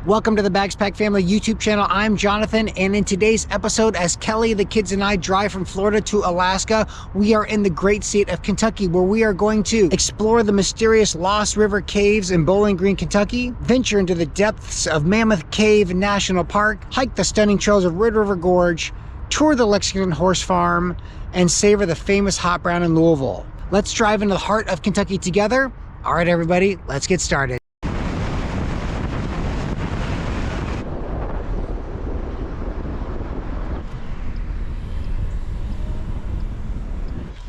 Welcome to the Bags Pack Family YouTube channel. I'm Jonathan, and in today's episode, as Kelly, the kids, and I drive from Florida to Alaska, we are in the great state of Kentucky, where we are going to explore the mysterious Lost River Caves in Bowling Green, Kentucky, venture into the depths of Mammoth Cave National Park, hike the stunning trails of Red River Gorge, tour the Lexington Horse Farm, and savor the famous hot brown in Louisville. Let's drive into the heart of Kentucky together. All right, everybody, let's get started.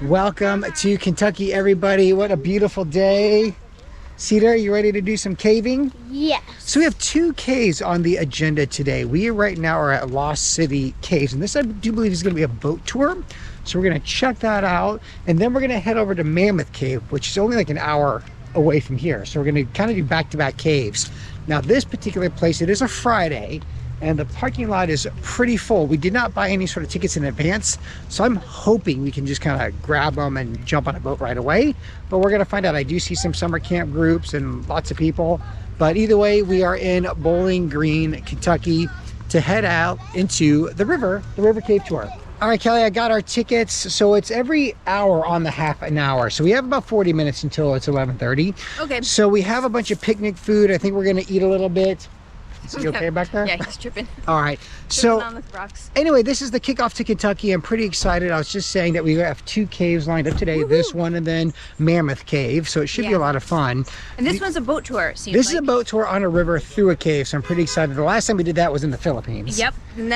Welcome to Kentucky, everybody. What a beautiful day. Cedar, you ready to do some caving? Yes. So we have two caves on the agenda today. We right now are at Lost City Caves, and this I do believe is going to be a boat tour. So we're going to check that out, and then we're going to head over to Mammoth Cave, which is only like an hour away from here. So we're going to kind of do back-to-back caves. Now this particular place, it is a Friday, and the parking lot is pretty full. We did not buy any sort of tickets in advance, so I'm hoping we can just kind of grab them and jump on a boat right away, but we're gonna find out. I do see some summer camp groups and lots of people, but either way, we are in Bowling Green, Kentucky to head out into the river cave tour. All right, Kelly, I got our tickets. So it's every hour on the half an hour. So we have about 40 minutes until it's 11:30. Okay. So we have a bunch of picnic food. I think we're gonna eat a little bit. Is he okay back there? Yeah, he's tripping. All right. So anyway, this is the kickoff to Kentucky. I'm pretty excited. I was just saying that we have two caves lined up today. Woohoo! This one and then Mammoth Cave. So it should be a lot of fun. And this one's a boat tour, it seems This is a boat tour on a river through a cave. So I'm pretty excited. The last time we did that was in the Philippines. Yep. And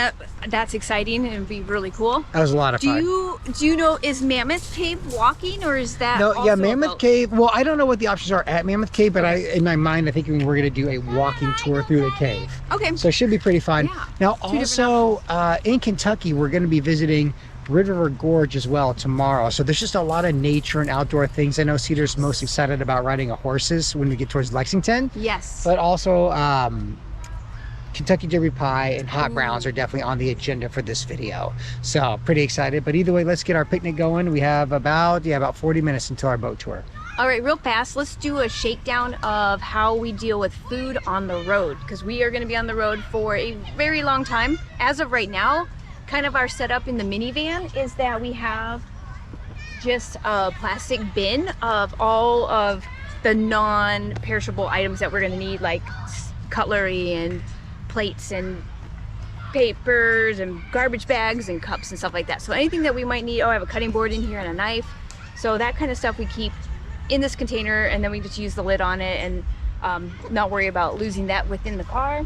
that's exciting and it'd be really cool. That was a lot of fun. Do you know, is Mammoth Cave walking, or is that No, yeah, Mammoth Cave. Well, I don't know what the options are at Mammoth Cave, but in my mind, I think we're going to do a walking tour through the cave. Okay. So it should be pretty fun. Yeah. Now, also in Kentucky, we're going to be visiting Red River Gorge as well tomorrow. So there's just a lot of nature and outdoor things. I know Cedar's most excited about riding horses when we get towards Lexington. Yes. But also Kentucky Derby Pie and hot browns are definitely on the agenda for this video. So pretty excited. But either way, let's get our picnic going. We have about 40 minutes until our boat tour. All right, real fast, let's do a shakedown of how we deal with food on the road, because we are going to be on the road for a very long time. As of right now, kind of our setup in the minivan is that we have just a plastic bin of all of the non-perishable items that we're going to need, like cutlery and plates and papers and garbage bags and cups and stuff like that. So anything that we might need, I have a cutting board in here and a knife. So that kind of stuff we keep in this container, and then we just use the lid on it and not worry about losing that within the car.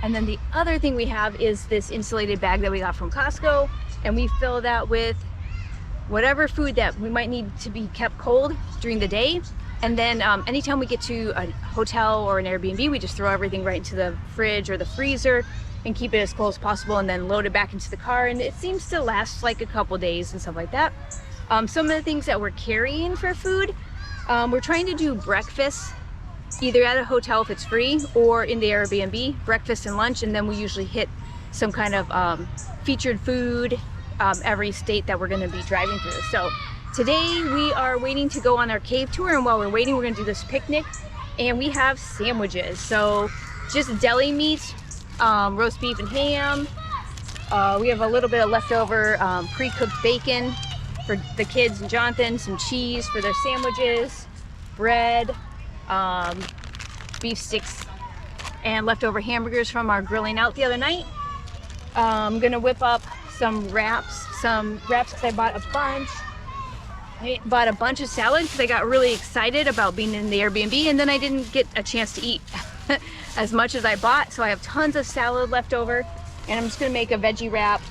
And then the other thing we have is this insulated bag that we got from Costco, and we fill that with whatever food that we might need to be kept cold during the day. And then anytime we get to a hotel or an Airbnb, we just throw everything right into the fridge or the freezer and keep it as cold as possible, and then load it back into the car, and it seems to last like a couple days and stuff like that. Some of the things that we're carrying for food, we're trying to do breakfast either at a hotel if it's free, or in the Airbnb, breakfast and lunch, and then we usually hit some kind of featured food every state that we're going to be driving through. So today we are waiting to go on our cave tour, and while we're waiting, we're going to do this picnic, and we have sandwiches. So just deli meat, roast beef and ham. We have a little bit of leftover pre-cooked bacon for the kids and Jonathan, some cheese for their sandwiches, bread, beef sticks, and leftover hamburgers from our grilling out the other night. I'm gonna whip up some wraps because I bought a bunch. I bought a bunch of salad because I got really excited about being in the Airbnb, and then I didn't get a chance to eat as much as I bought, so I have tons of salad left over, and I'm just gonna make a veggie wrap.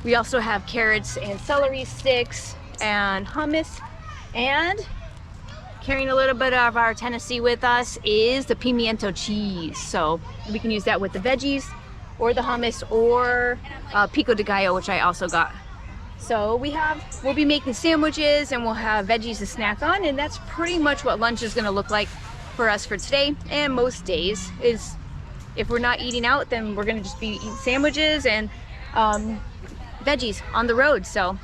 We also have carrots and celery sticks and hummus, and carrying a little bit of our Tennessee with us is the pimiento cheese, so we can use that with the veggies or the hummus or pico de gallo, which I also got. So we'll be making sandwiches, and we'll have veggies to snack on, and that's pretty much what lunch is going to look like for us for today. And most days is, if we're not eating out, then we're going to just be eating sandwiches and veggies on the road. So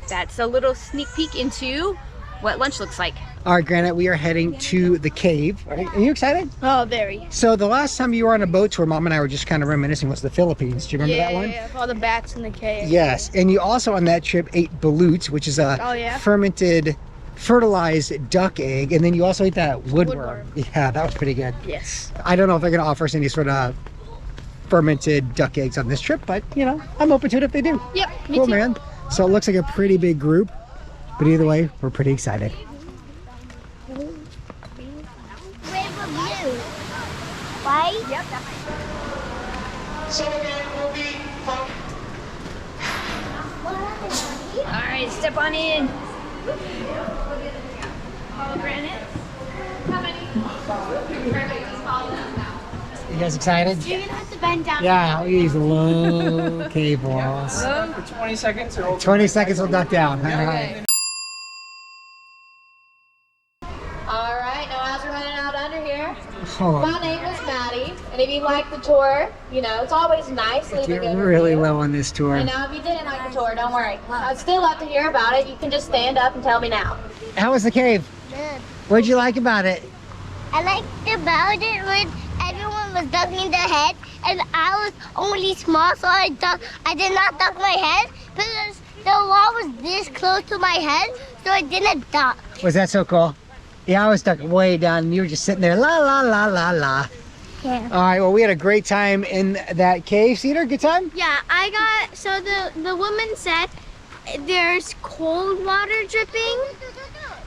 that's a little sneak peek into what lunch looks like. All right, Granite, we are heading to the cave. Are you excited? Oh, very. So the last time you were on a boat tour, Mom and I were just kind of reminiscing, was the Philippines. Do you remember that one? Yeah, all the bats in the cave. Yes, and you also on that trip ate balut, which is a fermented, fertilized duck egg, and then you also ate that woodworm. Yeah, that was pretty good. Yes. I don't know if they're going to offer us any sort of fermented duck eggs on this trip, but you know, I'm open to it if they do. Yep, me Cool, too. man. So it looks like a pretty big group, but either way, we're pretty excited. White? Yep. All right, step on in. Follow Granite. How many? You guys excited? You're gonna have to bend down. Yeah, we use low cave walls. For 20 seconds. 20 seconds will duck down. All right. All right, now as we're running out under here, Oh, my name is Maddie, and if you like the tour, you know, it's always nice to leave a you're good really review. low on this tour. And now if you didn't like the tour, don't worry. I'd still love to hear about it. You can just stand up and tell me now. How was the cave? Good. What'd you like about it? I liked about it when everyone was ducking their head, and I was only small, so I did not duck my head because the wall was this close to my head, so I didn't duck. Was that so cool? Yeah, I was stuck way down and you were just sitting there, la la la la la. Yeah. All right, well, we had a great time in that cave. Cedar, good time? Yeah, so the woman said there's cold water dripping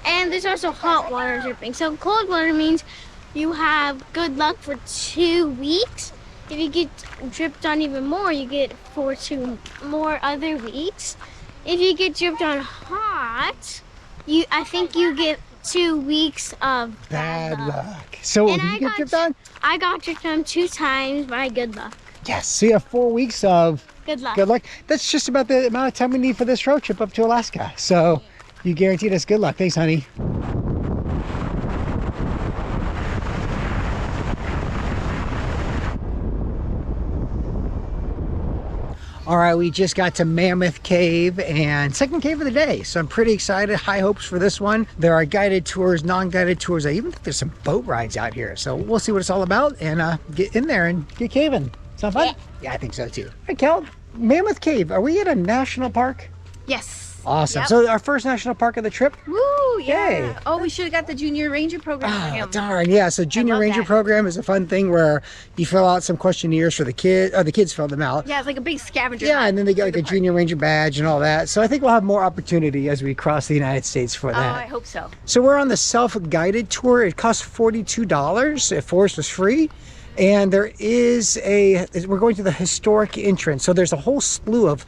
and there's also hot water dripping. So cold water means you have good luck for 2 weeks. If you get dripped on even more, you get for 2 more other weeks. If you get dripped on hot, I think you get 2 weeks of Bad luck. So, And did you get dripped on? I got dripped on 2 times by good luck. Yes, so you have 4 weeks of Good luck. good luck. That's just about the amount of time we need for this road trip up to Alaska. So, you guaranteed us good luck. Thanks, honey. All right, we just got to Mammoth Cave and second cave of the day. So I'm pretty excited. High hopes for this one. There are guided tours, non-guided tours. I even think there's some boat rides out here. So we'll see what it's all about and get in there and get caving. Sound fun? Yeah, I think so too. Hey, Kel, Mammoth Cave, are we at a national park? Yes. Awesome. Yep. So our first national park of the trip? Woo, yeah. Yay. Oh, we should have got the Junior Ranger program for Oh, him. darn. Yeah, so Junior love Ranger that. program is a fun thing where you fill out some questionnaires for the kids, or the kids fill them out. Yeah, it's like a big scavenger Yeah, hunt and then they get for like the a park. Junior Ranger badge and all that. So I think we'll have more opportunity as we cross the United States for Oh, that. I hope so. So we're on the self-guided tour. It costs $42 if Forest was free. And we're going to the historic entrance. So there's a whole slew of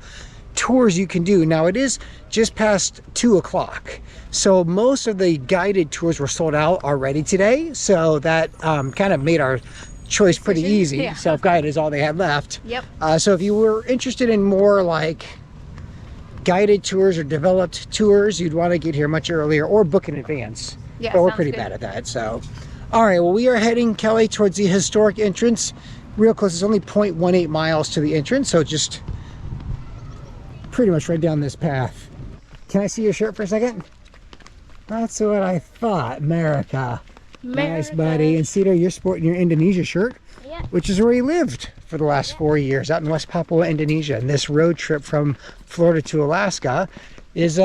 tours you can do. Now it is just past 2 o'clock. So most of the guided tours were sold out already today. So that kind of made our choice pretty easy. Yeah. Self-guided is all they had left. Yep. So if you were interested in more like guided tours or developed tours, you'd want to get here much earlier or book in advance. Yeah, But we're sounds pretty good. bad at that. So, all right, well, we are heading, Kelly, towards the historic entrance. Real close. It's only 0.18 miles to the entrance, so just pretty much right down this path. Can I see your shirt for a second? That's what I thought. America. Nice, buddy. And Cedar, you're sporting your Indonesia shirt, Yeah. which is where he lived for the last 4 years, out in West Papua, Indonesia. And this road trip from Florida to Alaska is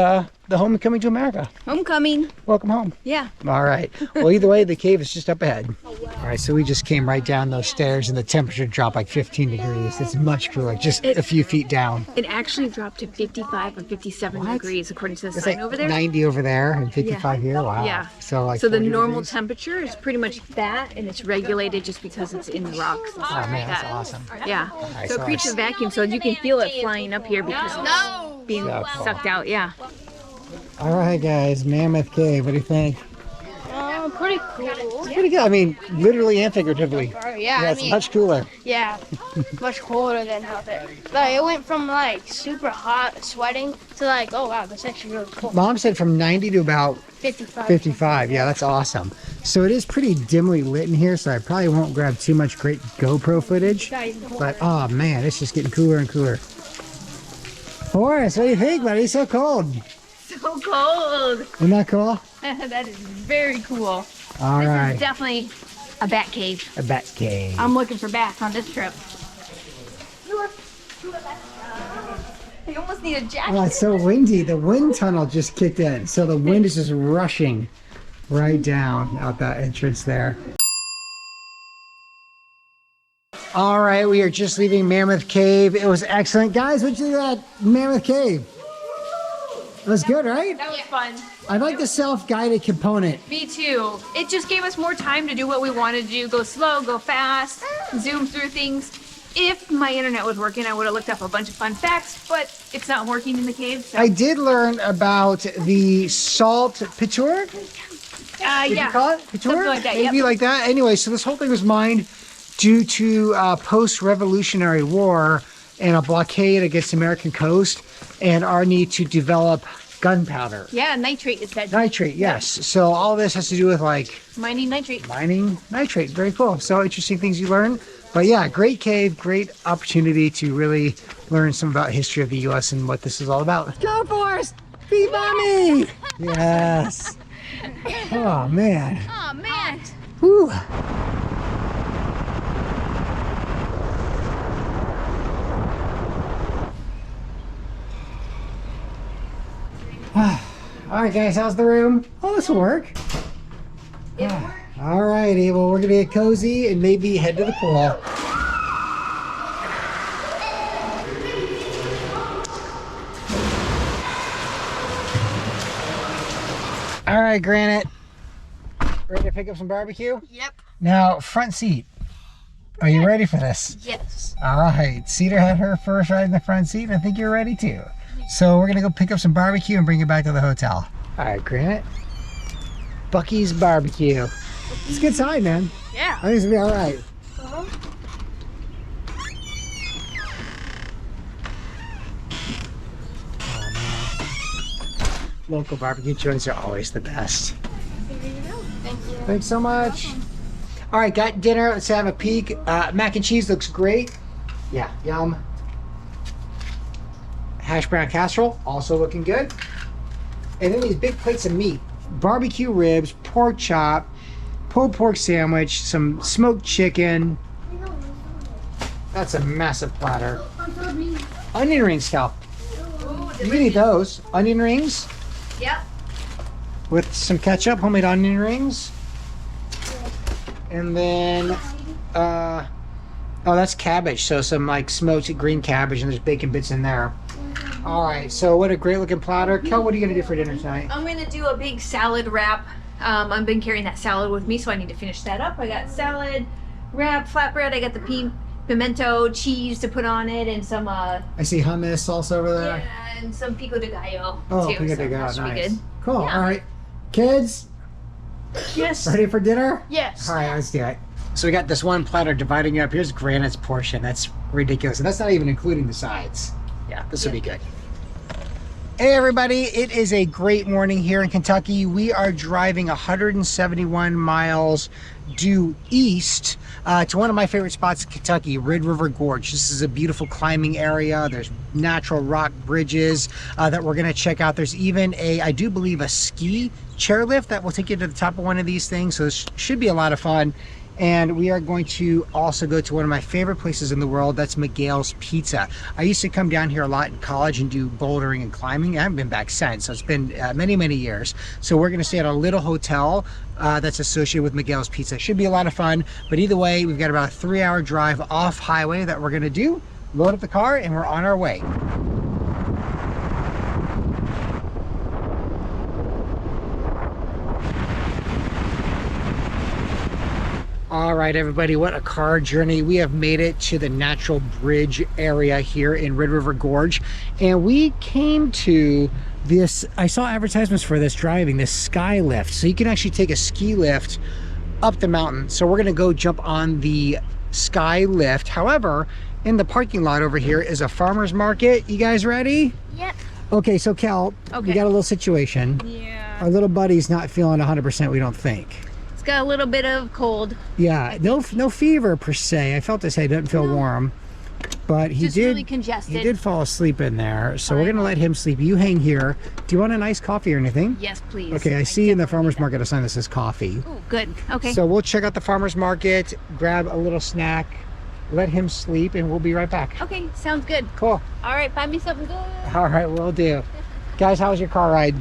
the homecoming to America. Homecoming. Welcome home. Yeah. All right. Well, either way, the cave is just up ahead. All right, so we just came right down those stairs and the temperature dropped like 15 degrees. It's much cooler, just a few feet down. It actually dropped to 55 or 57 What? degrees according to the It's sign like over there. 90 over there and 55 here. Wow. Yeah. So like So the 40 normal degrees. temperature is pretty much that, and it's regulated just because it's in the rocks. And Oh stuff man, like that's that. awesome. Yeah. Nice, So it creates a vacuum, so you can feel it flying up here because it's being So cool. sucked out. Yeah. All right, guys, Mammoth Cave. What do you think? Pretty cool. It's pretty good. I mean, literally and figuratively. Yeah, It's much cooler. yeah, much colder than out there. Like it went from like super hot, sweating, to like, oh wow, that's actually really cool. Mom said from 90 to about 55. 55. Yeah, that's awesome. So it is pretty dimly lit in here, so I probably won't grab too much great GoPro footage. But oh man, it's just getting cooler and cooler. Forrest, what do you think, buddy? It's so cold. So cold. Isn't that cool? That is very cool. All This right. is definitely a bat cave. A bat cave. I'm looking for bats on this trip. I almost need a jacket. Oh, it's so windy. The wind tunnel just kicked in. So the wind is just rushing right down out that entrance there. All right, we are just leaving Mammoth Cave. It was excellent. Guys, what'd you think of that Mammoth Cave? It was good, right? That was fun. I like the self-guided component. Me too. It just gave us more time to do what we wanted to do. Go slow, go fast, zoom through things. If my internet was working, I would have looked up a bunch of fun facts, but it's not working in the cave. So. I did learn about the salt pitur. Did Yeah. you call it pitur? Something like that, Maybe yep. like that. Anyway, so this whole thing was mined due to post-Revolutionary War and a blockade against the American coast and our need to develop gunpowder. Yeah, nitrate is that. Nitrate, yes. So all this has to do with like Mining nitrate. mining nitrate. Very cool. So interesting things you learn. But yeah, great cave, great opportunity to really learn some about history of the U.S. and what this is all about. Go Forest! Be mommy! Yes. Oh man. Oh man. Whew. All right, guys, how's the room? Oh, this will work. All righty, well, we're gonna get cozy and maybe head to the pool. All right, Granite. Ready to pick up some barbecue? Yep. Now, front seat. Are you ready for this? Yes. All right, Cedar had her first ride in the front seat, and I think you're ready too. So we're gonna go pick up some barbecue and bring it back to the hotel. All right, Granite. Bucky's Barbecue. It's a good sign, man. Yeah. I think it's gonna be all right. Oh, man. Local barbecue joints are always the best. Thank you. Thanks so much. All right, got dinner. Let's have a peek. Mac and cheese looks great. Yeah, yum. Hash brown casserole, also looking good. And then these big plates of meat. Barbecue ribs, pork chop, pulled pork sandwich, some smoked chicken. That's a massive platter. Onion rings, Cal. You can eat those. Onion rings Yep. with some ketchup, homemade onion rings. And then, oh, that's cabbage. So some like smoked green cabbage, and there's bacon bits in there. All right, so what a great looking platter. Kel, what are you gonna do for dinner tonight? I'm gonna do a big salad wrap. I've been carrying that salad with me, so I need to finish that up. I got salad, wrap, flatbread. I got the pimento cheese to put on it, and some I see hummus sauce over there. yeah, and some pico de gallo Oh, too. pico so de gallo, that should be nice. good. Cool. Yeah. All right, kids, Yes. ready for dinner? Yes. All right, let's do it. So we got this one platter dividing it up. Here's Granite's portion. That's ridiculous, and that's not even including the sides. Yeah, this will be good. Hey everybody, it is a great morning here in Kentucky. We are driving 171 miles due east to one of my favorite spots in Kentucky, Red River Gorge. This is a beautiful climbing area. There's natural rock bridges that we're gonna check out. There's even I do believe a ski chairlift that will take you to the top of one of these things. So this should be a lot of fun. And we are going to also go to one of my favorite places in the world. That's Miguel's Pizza. I used to come down here a lot in college and do bouldering and climbing. I haven't been back since, so it's been many, many years. So we're gonna stay at a little hotel that's associated with Miguel's Pizza. Should be a lot of fun, but either way, we've got about a 3-hour drive off highway that we're gonna do. Load up the car and we're on our way. All right, everybody, what a car journey. We have made it to the natural bridge area here in Red River Gorge. And we came to this, I saw advertisements for this driving, this sky lift. So you can actually take a ski lift up the mountain. So we're gonna go jump on the sky lift. However, in the parking lot over here is a farmer's market. You guys ready? Yep. Okay, so Cal, we Okay. got a little situation. Yeah. Our little buddy's not feeling 100%, we don't think. It's got a little bit of cold. Yeah, no fever per se. I felt his head doesn't feel warm. But he Just did, really congested. he did fall asleep in there. So we're Fine. going to let him sleep. You hang here. Do you want a nice coffee or anything? Yes, please. Okay, I see in the definitely farmer's need market a sign that says coffee. that. Ooh, good. Okay. So we'll check out the farmer's market, grab a little snack, let him sleep, and we'll be right back. Okay, sounds good. Cool. All right, find me something good. All right, will do. Guys, how was your car ride?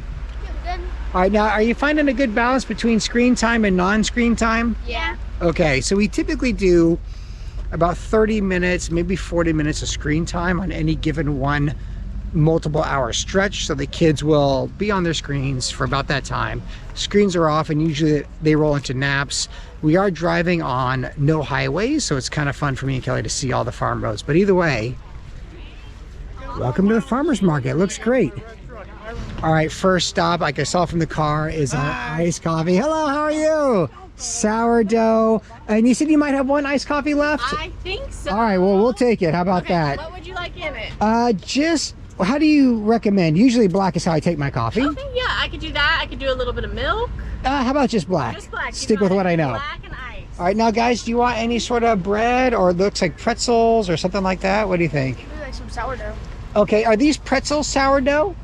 Good. All right, now, are you finding a good balance between screen time and non-screen time? Yeah. Okay, so we typically do about 30 minutes, maybe 40 minutes of screen time on any given one multiple hour stretch. So the kids will be on their screens for about that time. Screens are off and usually they roll into naps. We are driving on no highways, so it's kind of fun for me and Kelly to see all the farm roads. But either way, welcome to the farmer's market. It looks great. All right, first stop, like I saw from the car, is iced coffee. Hello, how are you? Sourdough. And you said you might have one iced coffee left? I think so. All right, well, we'll take it. How about that? What would you like in it? Just, how do you recommend? Usually black is how I take my coffee. Okay, yeah, I could do that. I could do a little bit of milk. How about just black? Just black. Stick with what I know. Black and ice. All right, now guys, do you want any sort of bread or it looks like pretzels or something like that? What do you think? Maybe like some sourdough. Okay, are these pretzels sourdough?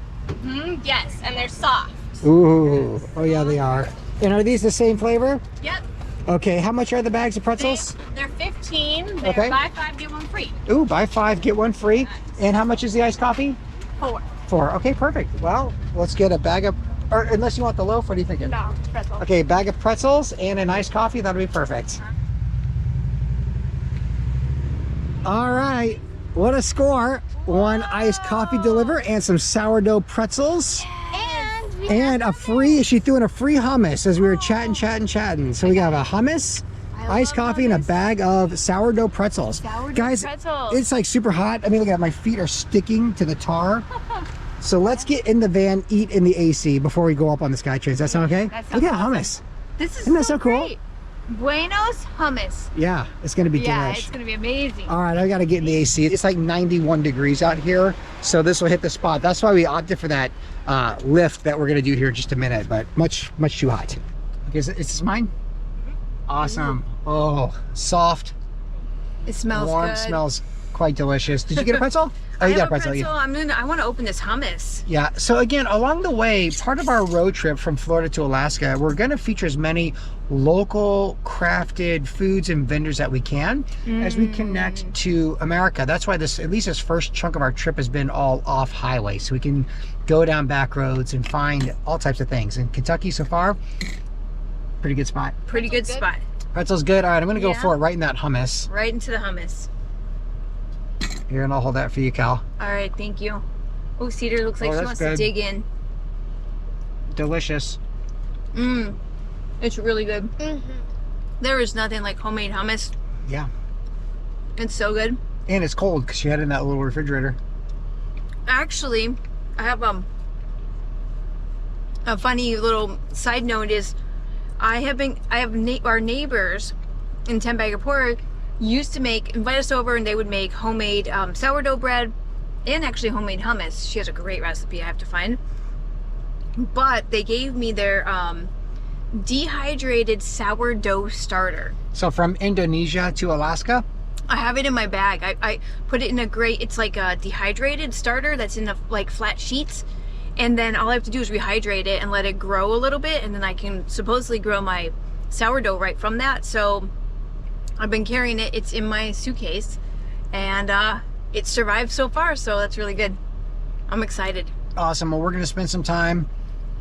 Yes, and they're soft. Ooh, oh yeah, they are. And are these the same flavor? Yep. Okay, how much are the bags of pretzels? They're 15. They're Okay. buy 5, get 1 free. Ooh, buy 5, get 1 free. And how much is the iced coffee? 4. 4. Okay, perfect. Well, let's get a bag of, or unless you want the loaf, what are you thinking? No, pretzel. Okay, bag of pretzels and an iced coffee, that'll be perfect. All right, what a score. 1 iced coffee deliver and some sourdough pretzels. And we And a free, she threw in a free hummus as we were chatting. So we got a hummus, iced coffee, and a bag of sourdough pretzels. Sourdough Guys, pretzels. it's like super hot. I mean, look at my feet are sticking to the tar. So let's get in the van, eat in the AC before we go up on the SkyTrain. Does that sound okay? That Look sounds at hummus. This is Isn't that so cool? great. Buenos hummus. Yeah, it's gonna be Yeah, delish. it's gonna be amazing. All right, I gotta get in the AC. It's like 91 degrees out here, so this will hit the spot. That's why we opted for that lift that we're gonna do here in just a minute, but much too hot. Okay, is this mine? Awesome. Oh, soft, It smells warm, good. smells quite delicious. Did you get a pretzel? Oh, I you have got a pretzel. yeah. I want to open this hummus. Yeah, so again, along the way, part of our road trip from Florida to Alaska, we're gonna feature as many local crafted foods and vendors that we can as we connect to America. That's why at least this first chunk of our trip has been all off highway. So we can go down back roads and find all types of things. And Kentucky so far, pretty good spot. Pretty good spot. Pretzel's good. All right, I'm gonna go Yeah. for it right in that hummus. Right into the hummus. Here, and I'll hold that for you, Cal. All right, thank you. Oh, Cedar looks like Oh, she that's wants good. to dig in. Delicious. It's really good. Mhm. There is nothing like homemade hummus. Yeah. It's so good. And it's cold because you had it in that little refrigerator. Actually, I have a funny little side note is our neighbors in 10 Bag of Pork used to invite us over and they would make homemade sourdough bread and actually homemade hummus. She has a great recipe I have to find. But they gave me their dehydrated sourdough starter. So from Indonesia to Alaska? I have it in my bag. I put it in it's like a dehydrated starter that's in like flat sheets. And then all I have to do is rehydrate it and let it grow a little bit. And then I can supposedly grow my sourdough right from that. So I've been carrying it. It's in my suitcase. And it survived so far. So that's really good. I'm excited. Awesome. Well, we're going to spend some time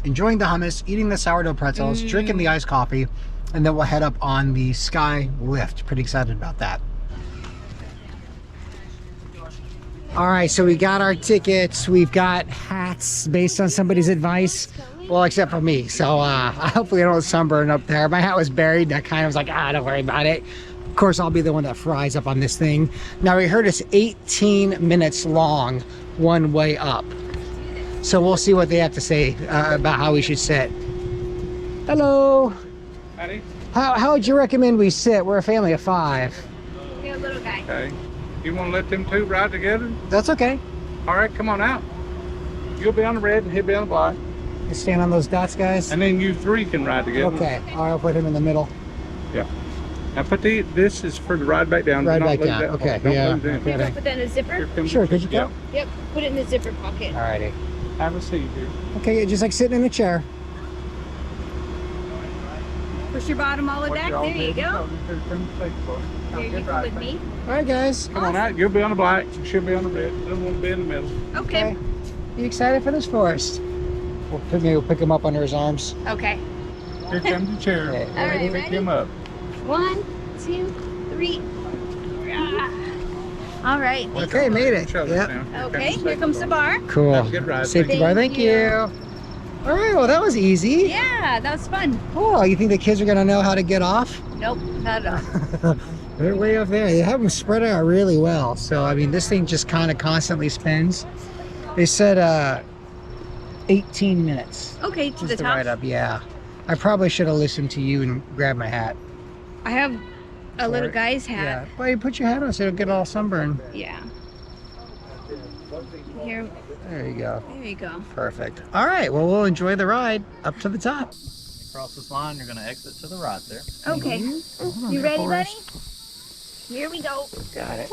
enjoying the hummus, eating the sourdough pretzels, drinking the iced coffee, and then we'll head up on the Sky Lift. Pretty excited about that. All right, so we got our tickets. We've got hats based on somebody's advice. Well, except for me. So hopefully I don't sunburn up there. My hat was buried. And I kind of was like, don't worry about it. Of course, I'll be the one that fries up on this thing. Now, we heard it's 18 minutes long one way up. So we'll see what they have to say about how we should sit. Hello. Howdy. How would you recommend we sit? We're a family of 5. You're a little guy. Okay. You want to let them two ride together? That's okay. All right, come on out. You'll be on the red and he'll be on the black. You stand on those dots, guys? And then you three can ride together. Okay. All right, I'll put him in the middle. Yeah. Now put this is for the ride back down. Ride Do not back lose down. that Okay, Don't yeah. lose anything. Okay. Put that in a zipper. Here comes Sure, the- could you go? Yep, put it in the zipper pocket. Alrighty. Have a seat here. Okay, just like sitting in a chair. Push your bottom all the way Watch back. your There own you head. go. Here comes the safe part. Here, you Good come ride with back. me. Alright, guys. Come on out. You'll be on the black. She'll be on the red. Then we'll be in the middle. Okay. You excited for this forest? Maybe we'll pick him up under his arms. Okay. Here comes the chair. Okay. All right, Pick ready? him up. 1, 2, 3. All right. Okay, made it. Shove Yep. down. Okay, comes here comes the bar. Cool. Have a good ride. Safety Thank bar, thank you. you. All right, well, that was easy. Yeah, that was fun. Cool. You think the kids are going to know how to get off? Nope, not at all. They're way up there. They have them spread out really well. So, I mean, this thing just kind of constantly spins. They said 18 minutes. Okay, to Just the to top. ride up, yeah. I probably should have listened to you and grabbed my hat. I have a little Sorry. guy's Yeah. hat. Well, you put your hat on so it'll get all sunburned. Yeah. Here, There you go. there you go. Perfect. All right. Well, we'll enjoy the ride up to the top. Cross this line, you're going to exit to the right there. Okay. Hold on You there, ready, buddy? Forrest. Here we go. Got it.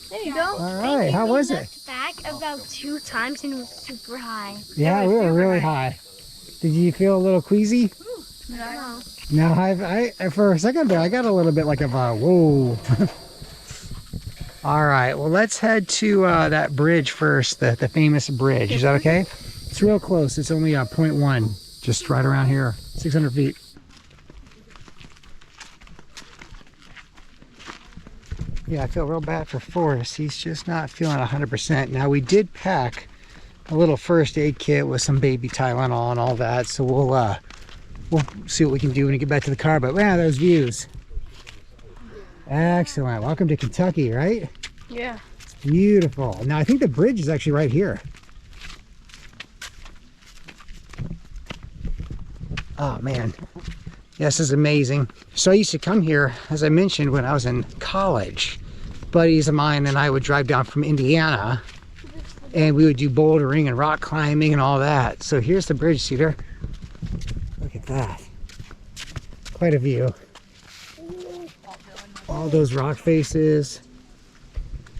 There you go. All right. How was it? Back about 2 times and it was super high. Yeah, we were really high. Did you feel a little queasy? No. No, I for a second there, I got a little bit like of a whoa. All right, well, let's head to that bridge first, the famous bridge. Is that okay? It's real close. It's only 0.1, just right around here, 600 feet. Yeah, I feel real bad for Forrest. He's just not feeling 100%. Now, we did pack a little first aid kit with some baby Tylenol and all that, so we'll see what we can do when we get back to the car. But wow, those views. Excellent. Welcome to Kentucky, right? Yeah. It's beautiful. Now, I think the bridge is actually right here. Oh, man. This is amazing. So I used to come here, as I mentioned, when I was in college. Buddies of mine and I would drive down from Indiana, and we would do bouldering and rock climbing and all that. So here's the bridge, Cedar. Look at that. Quite a view. All those rock faces.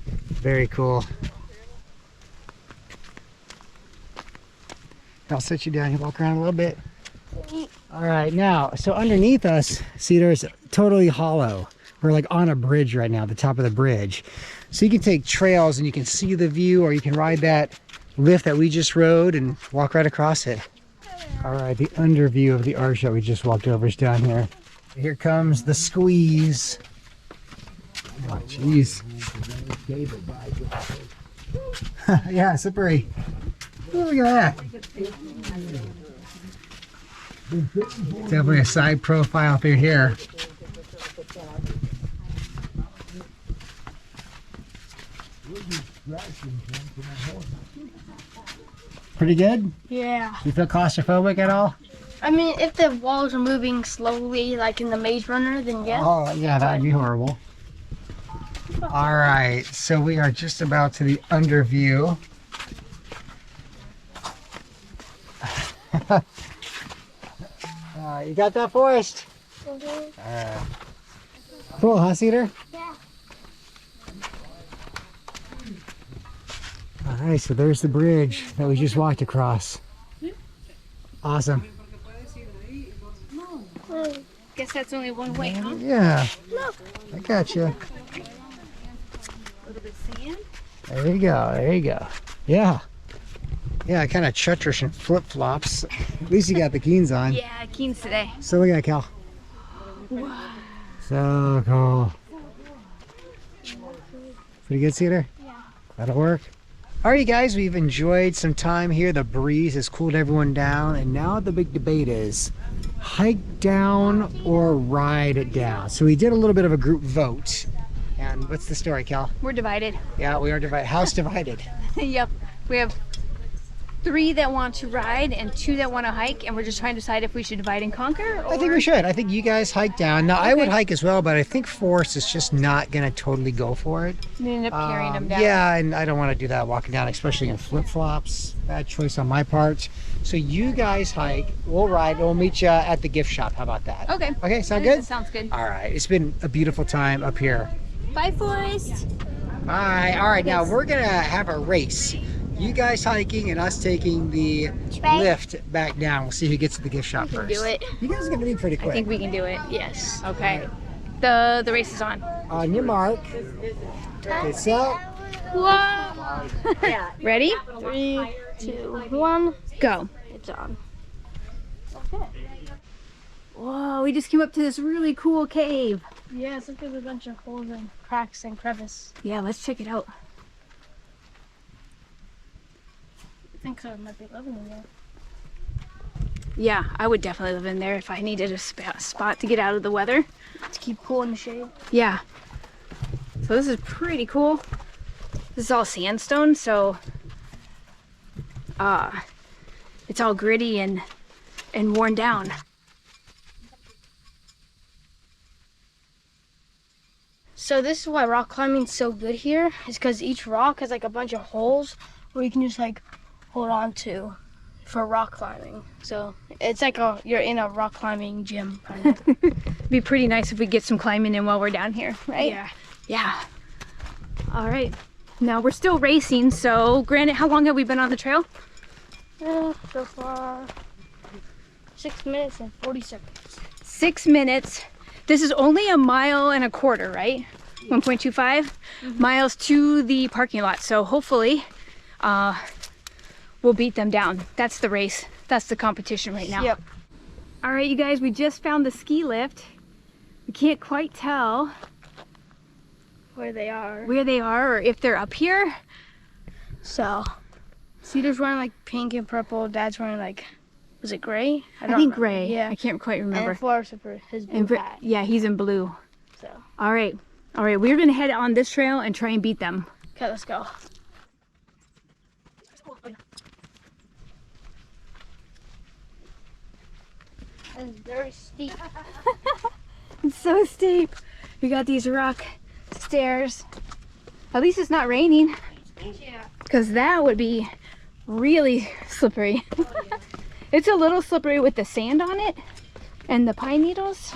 Very cool. I'll sit you down here, walk around a little bit. All right, now, so underneath us, Cedar, is totally hollow. We're like on a bridge right now, the top of the bridge. So you can take trails and you can see the view, or you can ride that lift that we just rode and walk right across it. All right, the under view of the arch that we just walked over is down here. Here comes the squeeze. Oh, jeez. Yeah, slippery. Ooh, look at that. Definitely a side profile through here. Pretty good? Yeah. You feel claustrophobic at all? I mean, if the walls are moving slowly, like in the Maze Runner, then yeah. Oh, yeah, that'd be horrible. All right, so we are just about to the under view. You got that, Forrest? Cool, huh, Cedar? Yeah. All right, so there's the bridge that we just walked across. Awesome. Guess that's only one way, huh? Yeah, I got you. A little bit of sand. There you go, there you go. Yeah. Yeah, kind of treacherous and flip-flops. At least you got the Keens on. Yeah, Keens today. So look at that, Cal. So cool. Pretty good, Cedar? Yeah. That'll work. All right, you guys, we've enjoyed some time here. The breeze has cooled everyone down, and now the big debate is hike down or ride it down. So we did a little bit of a group vote. And what's the story, Cal? We're divided. Yeah, we are divided. House divided. Yep. We have 3 that want to ride and 2 that want to hike, and we're just trying to decide if we should divide and conquer. Or... I think we should. I think you guys hike down. Now, I would hike as well, but I think Forrest is just not going to totally go for it. We end up carrying them down. Yeah, and I don't want to do that walking down, especially in flip-flops. Bad choice on my part. So you guys hike, we'll ride, we'll meet you at the gift shop. How about that? Okay. Okay, sound That good? sounds good. All right, it's been a beautiful time up here. Bye, Forrest. Bye. All right, now we're going to have a race. You guys hiking and us taking the lift back down. We'll see who gets to the gift shop first. Do it. You guys are going to be pretty quick. I think we can do it. Yes. Okay. The race is on. On your mark. Okay, so. Whoa. Ready? 3, 2, 1. Go. It's on. Whoa, we just came up to this really cool cave. Yeah, it's like there's a bunch of holes and cracks and crevices. Yeah, let's check it out. I think so. It might be living in there. Yeah, I would definitely live in there if I needed a spot to get out of the weather. To keep cool in the shade. Yeah. So this is pretty cool. This is all sandstone, so it's all gritty and worn down. So this is why rock climbing's so good here, is because each rock has like a bunch of holes where you can just like hold on to for rock climbing. So it's like you're in a rock climbing gym kind of. It'd be pretty nice if we get some climbing in while we're down here, right? Yeah. Yeah. All right. Now we're still racing, so granted, how long have we been on the trail? So far 6 minutes and 40 seconds. 6 minutes. This is only 1.25 miles, right? 1.25 miles to the parking lot. So hopefully we'll beat them down. That's the race. That's the competition right now. Yep. All right, you guys, we just found the ski lift. We can't quite tell Where they are. or if they're up here. So Cedar's wearing like pink and purple. Dad's wearing like, was it gray? I think remember. gray. Yeah. I can't quite remember. And Forrest for his blue And hat. yeah, he's in blue. So All right. We're gonna head on this trail and try and beat them. okay, let's go. It's very steep. It's so steep. We got these rock stairs. At least it's not raining, Yeah. because that would be really slippery. It's a little slippery with the sand on it and the pine needles.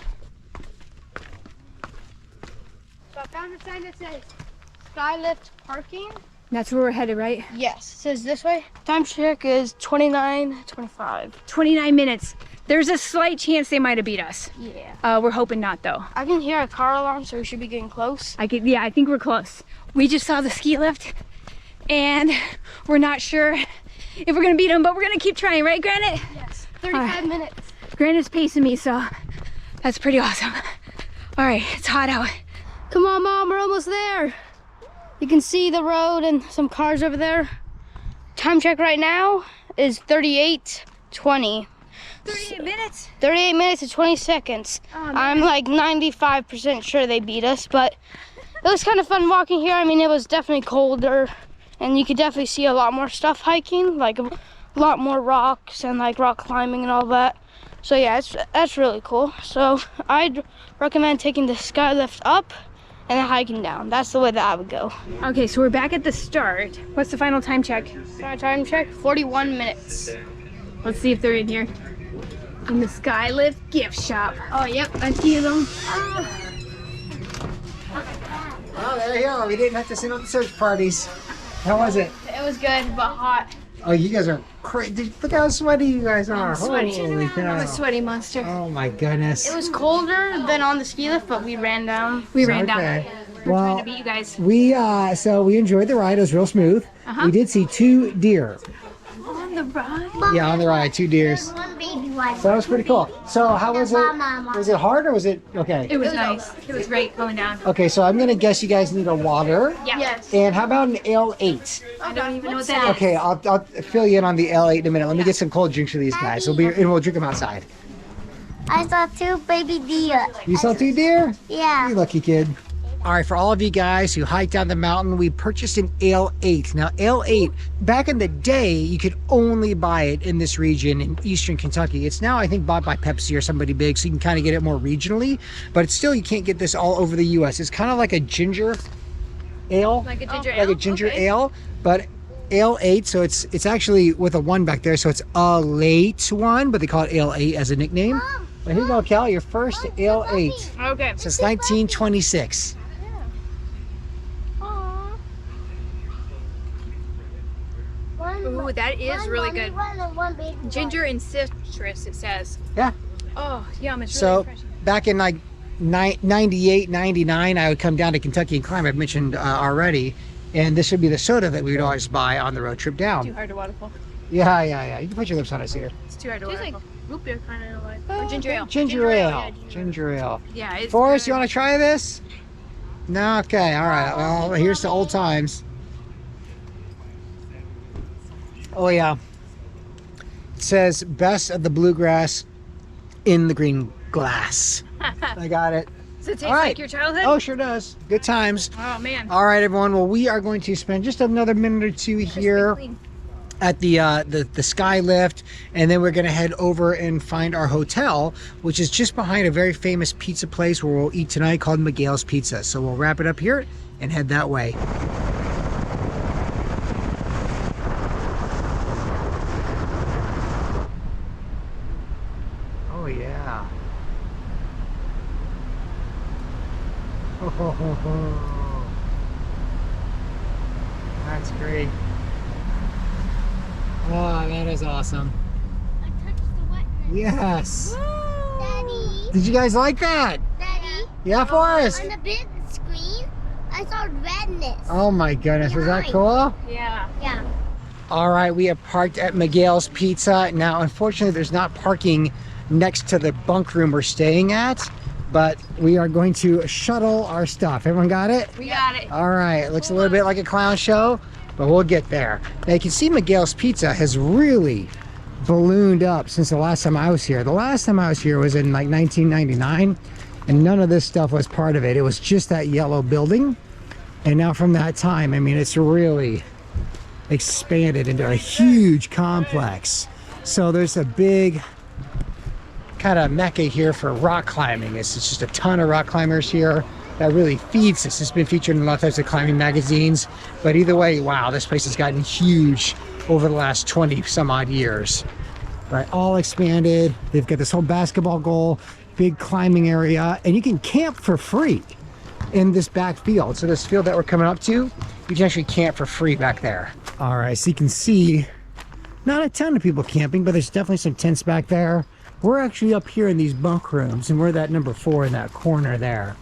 So I found a sign that says Skylift parking. That's where we're headed, right? Yes, it says this way. Time check is 29:25. 29 minutes. There's a slight chance they might have beat us. Yeah. We're hoping not, though. I can hear a car alarm, so we should be getting close. I think we're close. We just saw the ski lift, and we're not sure if we're gonna beat them, but we're gonna keep trying, right, Granite? Yes. 35 minutes. Granite's pacing me, so that's pretty awesome. All right, it's hot out. Come on, Mom, we're almost there. You can see the road and some cars over there. Time check right now is 38:20. 38 minutes? 38 minutes and 20 seconds. Oh, man. I'm like 95% sure they beat us, but it was kind of fun walking here. I mean, it was definitely colder, and you could definitely see a lot more stuff hiking, like a lot more rocks and like rock climbing and all that. So yeah, that's really cool. So I'd recommend taking the sky lift up and then hiking down. That's the way that I would go. Okay, so we're back at the start. What's the final time check? Time check, 41 minutes. Let's see if they're in here. In the Skylift gift shop. Oh, yep, I see them. Oh, there you go. We didn't have to send out the search parties. How was it? It was good, but hot. Oh, you guys are crazy. Look how sweaty you guys are. sweaty. Holy cow. I'm a sweaty monster. Oh my goodness. It was colder than on the ski lift, but we ran down. We ran down. Okay. We're trying Well, to beat you guys. we enjoyed the ride. It was real smooth. We did see 2 deer. On the ride. Yeah, on the ride, 2 deers. One baby one. So that was pretty cool. So how was it? Was it hard or was it okay? It was nice. It was great going down. Okay, so I'm gonna guess you guys need a water. Yeah. Yes. And how about an L8? I don't even know what that is. Okay, I'll fill you in on the L8 in a minute. Let me get some cold drinks for these guys. We'll drink them outside. I saw 2 baby deer. You saw 2 deer? Yeah. You lucky kid. All right, for all of you guys who hiked down the mountain, we purchased an Ale 8. Now, Ale 8, back in the day, you could only buy it in this region in eastern Kentucky. It's now, I think, bought by Pepsi or somebody big, so you can kind of get it more regionally. But it's still, you can't get this all over the U.S. It's kind of like a ginger ale. Like a ginger ale? Like a ginger ale, but Ale 8, so it's actually with a 1 back there, so it's a late one, but they call it Ale 8 as a nickname. But here you go, Cal, your first Ale 8 Okay. since 1926. Ooh, that is really good. Ginger and citrus, it says. Yeah. Oh, yum. It's really So refreshing. back in like 98, 99, I would come down to Kentucky and climb. I've mentioned already. And this would be the soda that we would always buy on the road trip Too down. hard to waterfall. Yeah. You can put your lips on us here. It's too hard to Tastes waterfall. like root beer kind of like. Or ginger ale. Ginger ale. yeah, Ginger ale. Yeah, it's Forrest, good. you want to try this? No? Okay, all right. Well, here's the old times. Oh, yeah. It says best of the bluegrass in the green glass. I got it. Does it taste All right. like your childhood? Oh, sure does. Good times. Oh, man. All right, everyone. Well, we are going to spend just another minute or two here at the sky lift, and then we're going to head over and find our hotel, which is just behind a very famous pizza place where we'll eat tonight called Miguel's Pizza. So we'll wrap it up here and head that way. Oh yeah. That's great. Oh, that is awesome. I touched the wetness. Yes. Daddy, Did you guys like that? Daddy, Yeah, Forrest. on the big screen, I saw redness. Oh my goodness, was that cool? Yeah. Yeah. All right, we have parked at Miguel's Pizza. Now, unfortunately, there's not parking next to the bunk room we're staying at, but we are going to shuttle our stuff. Everyone got it? We got it. All right, it looks a little bit like a clown show, but we'll get there. Now, you can see Miguel's Pizza has really ballooned up since the last time I was here. The last time I was here was in like 1999, and none of this stuff was part of it. It was just that yellow building. And now from that time, I mean, it's really expanded into a huge complex. So there's a big kind of mecca here for rock climbing. It's just a ton of rock climbers here. That really feeds this. It's been featured in a lot of types of climbing magazines. But either way, wow, this place has gotten huge over the last 20 some odd years. Right, all expanded. They've got this whole basketball goal, big climbing area, and you can camp for free in this back field. So this field that we're coming up to, you can actually camp for free back there. All right, so you can see not a ton of people camping, but there's definitely some tents back there. We're actually up here in these bunk rooms, and we're that number 4 in that corner there.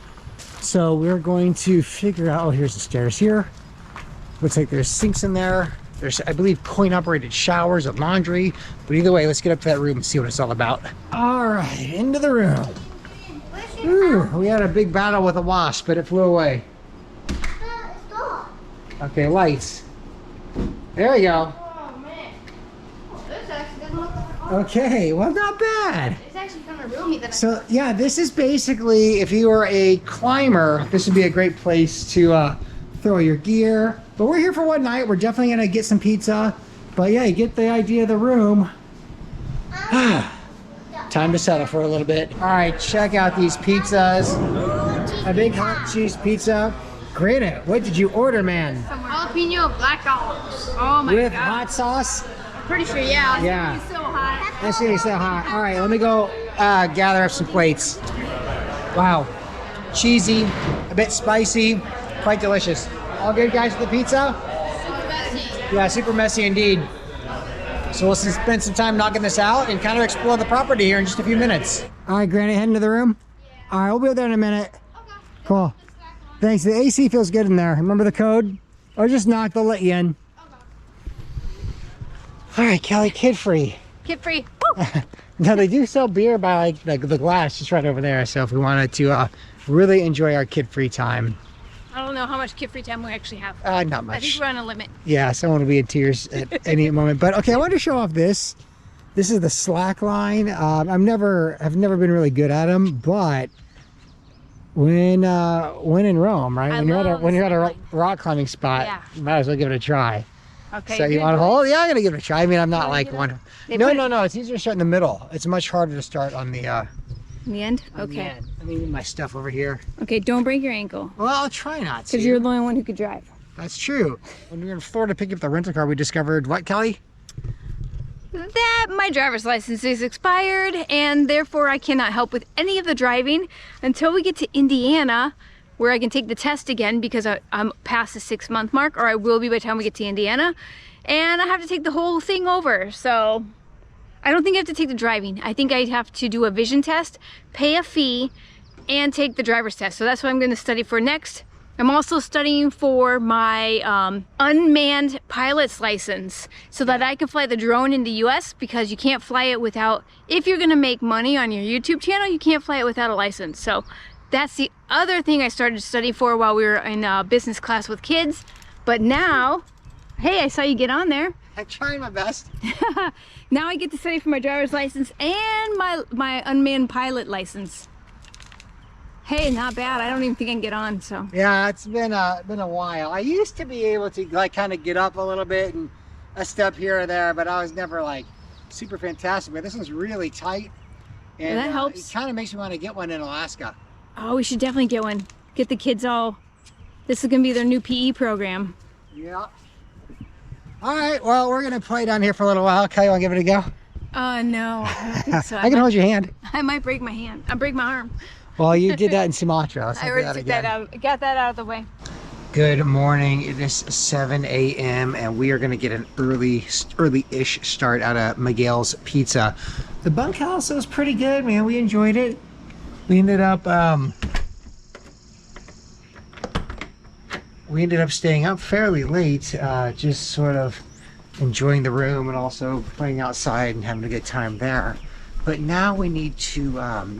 So we're going to figure out, oh, here's the stairs here. Looks like there's sinks in there. There's, I believe, coin-operated showers and laundry. But either way, let's get up to that room and see what it's all about. All right, into the room. Ooh, we had a big battle with a wasp, but it flew away. Okay, lights. There you go. Oh man. Oh, this actually doesn't look like Okay, well, not bad. It's actually kind of roomy. So yeah, this is basically, if you were a climber, this would be a great place to throw your gear. But we're here for one night. We're definitely gonna get some pizza. But yeah, you get the idea of the room. Time to settle for a little bit. All right, check out these pizzas. A big hot cheese pizza. Granite, what did you order, man? Jalapeno black olives. Oh my With god. hot sauce? Pretty sure, yeah. Yeah. It's so hot. That's gonna be so hot. All right, let me go gather up some plates. Wow, cheesy, a bit spicy, quite delicious. All good, guys, with the pizza? Yeah, super messy indeed. So we'll spend some time knocking this out and kind of explore the property here in just a few minutes. All right, Granny, heading to the room? All right, we'll be there in a minute. Cool. Thanks. The AC feels good in there. Remember the code? Or just knock, they'll let you in. All right, Kelly, kid-free. Kid free. Now, they do sell beer by like the glass just right over there. So if we wanted to really enjoy our kid-free time. I don't know how much kid free time we actually have. Not I think much. we're on a limit. Yeah, someone will be in tears at any moment. But okay, I wanted to show off this. This is the slack line. I've never been really good at them, but When in Rome, right? I When you're love at a zip rock climbing spot, Yeah. you might as well give it a try. Okay. So you good. want to hold? Yeah, I'm gonna give it a try. I mean, I'm not like one. They No, put no, no. It's easier to start in the middle. It's much harder to start on the. In the end? On the Okay. end. Let me move my stuff over here. Okay, don't break your ankle. Well, I'll try not to. Because you're the only one who could drive. That's true. When we were in Florida picking up the rental car, we discovered what, Kelly? That my driver's license is expired and therefore I cannot help with any of the driving until we get to Indiana, where I can take the test again because I'm past the 6-month mark, or I will be by the time we get to Indiana, and I have to take the whole thing over. So I don't think I have to take the driving. I think I'd have to do a vision test, pay a fee, and take the driver's test. So that's what I'm going to study for next. I'm also studying for my unmanned pilot's license so that I can fly the drone in the US, because you can't fly it without, if you're gonna make money on your YouTube channel, you can't fly it without a license. So that's the other thing I started to study for while we were in business class with kids. But now, hey, I saw you get on there. I'm trying my best. Now I get to study for my driver's license and my unmanned pilot license. Hey, not bad. I don't even think I can get on, so. Yeah, it's been a while. I used to be able to like kind of get up a little bit and a step here or there, but I was never like super fantastic. But this one's really tight, and that helps. It kind of makes me want to get one in Alaska. Oh, we should definitely get one. Get the kids all. This is gonna be their new PE program. Yeah. All right. Well, we're gonna play down here for a little while. Kelly, want to give it a go? No, I don't think so. I can hold your hand. I might break my hand. I break my arm. Well, you did that in Sumatra. Let's I not do already that took again. that out. Got that out of the way. Good morning. It is 7 a.m. and we are going to get an early-ish start out of Miguel's Pizza. The bunkhouse was pretty good, man. We enjoyed it. We ended up staying up fairly late, just sort of enjoying the room and also playing outside and having a good time there. But now we need to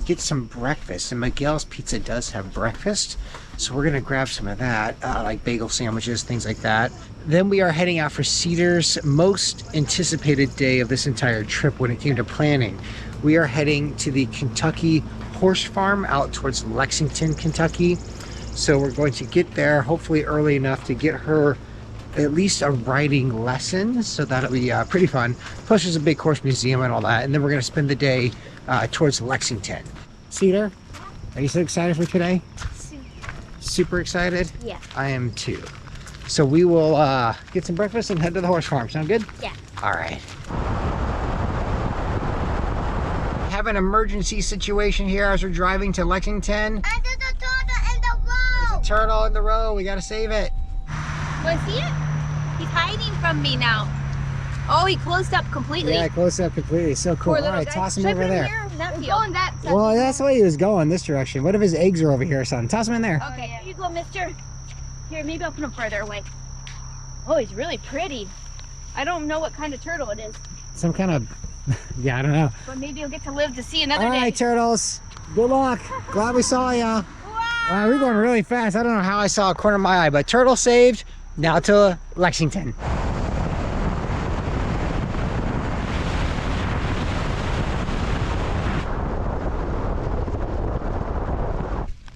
get some breakfast, and Miguel's Pizza does have breakfast, so we're gonna grab some of that, like bagel sandwiches, things like that. Then we are heading out for Cedar's most anticipated day of this entire trip when it came to planning. We are heading to the Kentucky horse farm out towards Lexington, Kentucky. So we're going to get there hopefully early enough to get her at least a riding lesson, so that'll be pretty fun. Plus there's a big horse museum and all that, and then we're going to spend the day towards Lexington. Cedar, are you so excited for today? Super excited? Yeah. I am too. So we will get some breakfast and head to the horse farm. Sound good? Yeah. All right. Have an emergency situation here as we're driving to Lexington. And there's a turtle in the road. There's a turtle in the road. We got to save it. Want to see it? He's hiding from me now. Oh, he closed up completely. Yeah, close up completely. So cool. Poor All little right, guy. toss him Should I over put him there. here? That field. Going that side. Well, that's the way he was going, this direction. What if his eggs are over here or something? Toss him in there. Okay, here you go, mister. Here, maybe I'll put him further away. Oh, he's really pretty. I don't know what kind of turtle it is, Some kind of, yeah, I don't know. but maybe you'll get to live to see another All day. right, turtles. Good luck. Glad we saw ya. Wow, we're going really fast. I don't know how I saw a corner of my eye, but turtle saved. Now to Lexington.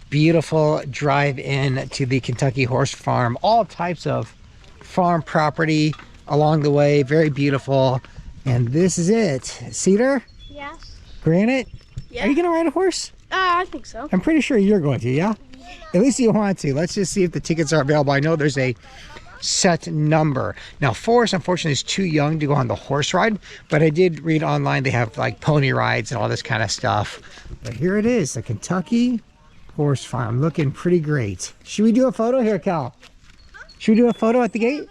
Beautiful drive in to the Kentucky Horse Farm. All types of farm property along the way. Very beautiful. And this is it. Cedar? Yeah. Granite? Yeah. Are you going to ride a horse? I think so. I'm pretty sure you're going to, yeah? At least you want to. Let's just see if the tickets are available. I know there's a set number. Now, Forrest, unfortunately, is too young to go on the horse ride, but I did read online they have like pony rides and all this kind of stuff. But here it is, the Kentucky Horse Farm. Looking pretty great. Should we do a photo here, Cal? Should we do a photo at the gate?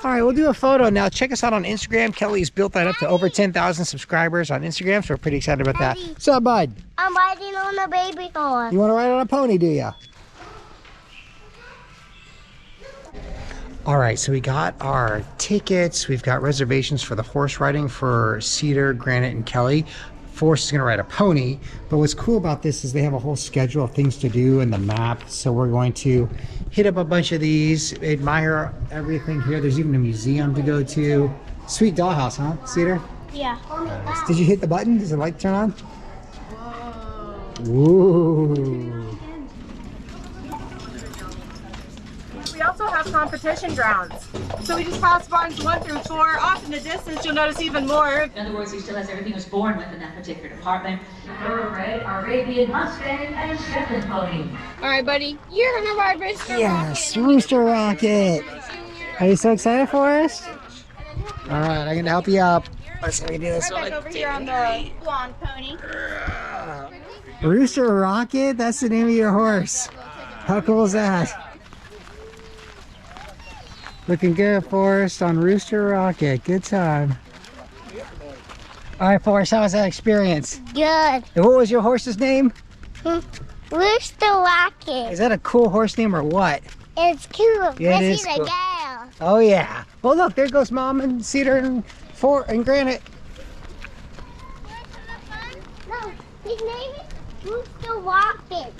All right, we'll do a photo. Now, check us out on Instagram. Kelly's built that up to over 10,000 subscribers on Instagram, so we're pretty excited about that. What's up, bud? I'm riding on a baby horse. You want to ride on a pony, do ya? All right, so we got our tickets. We've got reservations for the horse riding for Cedar, Granite, and Kelly. Forrest is going to ride a pony, but what's cool about this is they have a whole schedule of things to do in the map. So we're going to hit up a bunch of these, admire everything here. There's even a museum to go to. Sweet dollhouse, huh, Cedar? Yeah. Nice. Did you hit the button? Does the light turn on? Whoa. also have competition grounds. So we just passed barns 1 through 4. Off in the distance, you'll notice even more. In other words, he still has everything he was born with in that particular department. Thoroughbred, Arabian Mustang, and Shetland pony. All right, buddy. You're gonna ride Rooster Yes, Rooster Rocket. Are you so excited for us? All right, I'm gonna help you up. Let's see if we can do this one. Over here on the blonde pony. Rooster Rocket? That's the name of your horse. How cool is that? Looking good, Forrest, on Rooster Rocket. Good time. All right, Forrest, how was that experience? Good. And what was your horse's name? Rooster Rocket. Is that a cool horse name or what? It's cute. Yeah, it Let's is see the cool. girl. Oh yeah. Well, look, there goes Mom and Cedar and Granite. No, his name is Rooster Rocket.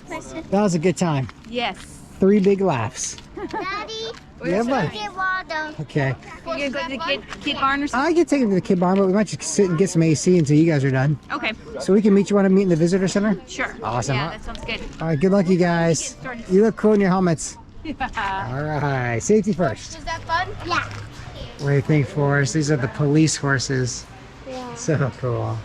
That was a good time. Yes. 3 big laughs. Daddy, Yeah, bud. get water. Okay. You gonna go to the kid barn or something? I could take him to the kid barn, but we might just sit and get some AC until you guys are done. Okay. So we can meet you. Want to meet in the visitor center? Sure. Awesome. Yeah, that sounds good. All right. Good luck, you guys. You look cool in your helmets. Yeah. All right. Safety first. Is that fun? Yeah. What do you think, Forrest? These are the police horses. Yeah. So cool.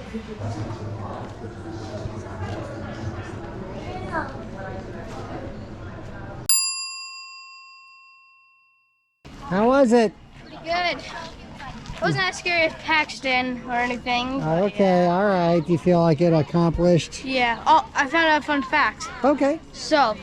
How was it? Pretty good. It wasn't as scary as Paxton or anything. Okay, all right. Do you feel like it accomplished? Yeah. Oh, I found out a fun fact. Okay. So,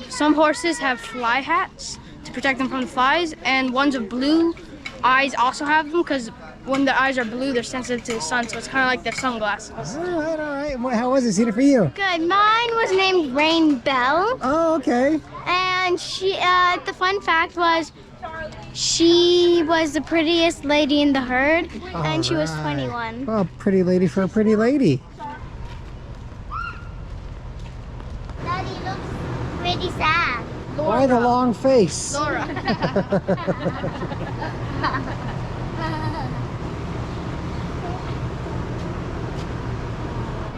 some horses have fly hats to protect them from the flies, and ones with blue eyes also have them because when their eyes are blue, they're sensitive to the sun, so it's kind of like their sunglasses. All right, all right. How was it, Cedar, for you? Good. Mine was named Rain Bell, Oh, okay. and the fun fact was she was the prettiest lady in the herd, and she was All right. 21. Well, pretty lady for a pretty lady. Daddy looks pretty sad. Why the long face? Laura.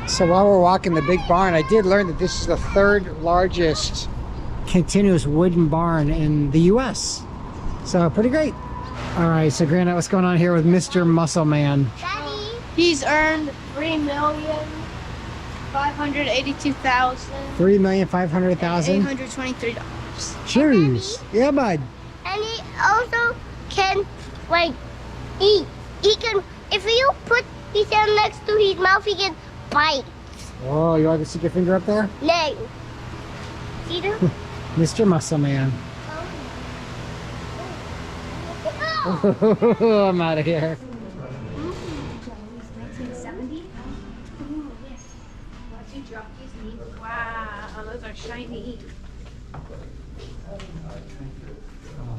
So while we're walking the big barn, I did learn that this is the 3rd largest continuous wooden barn in the U.S. So pretty great. All right, so Granite, what's going on here with Mr. Muscle Man? Daddy, He's earned $3,582,823. $3,500,000. Cheers. Yeah, bud. and he also can like eat. He can, if you put his hand next to his mouth, he can bite. Oh, you want to stick your finger up there? No. See that? Mr. Muscle Man. I'm out of here. 1970. Wow, those are shiny.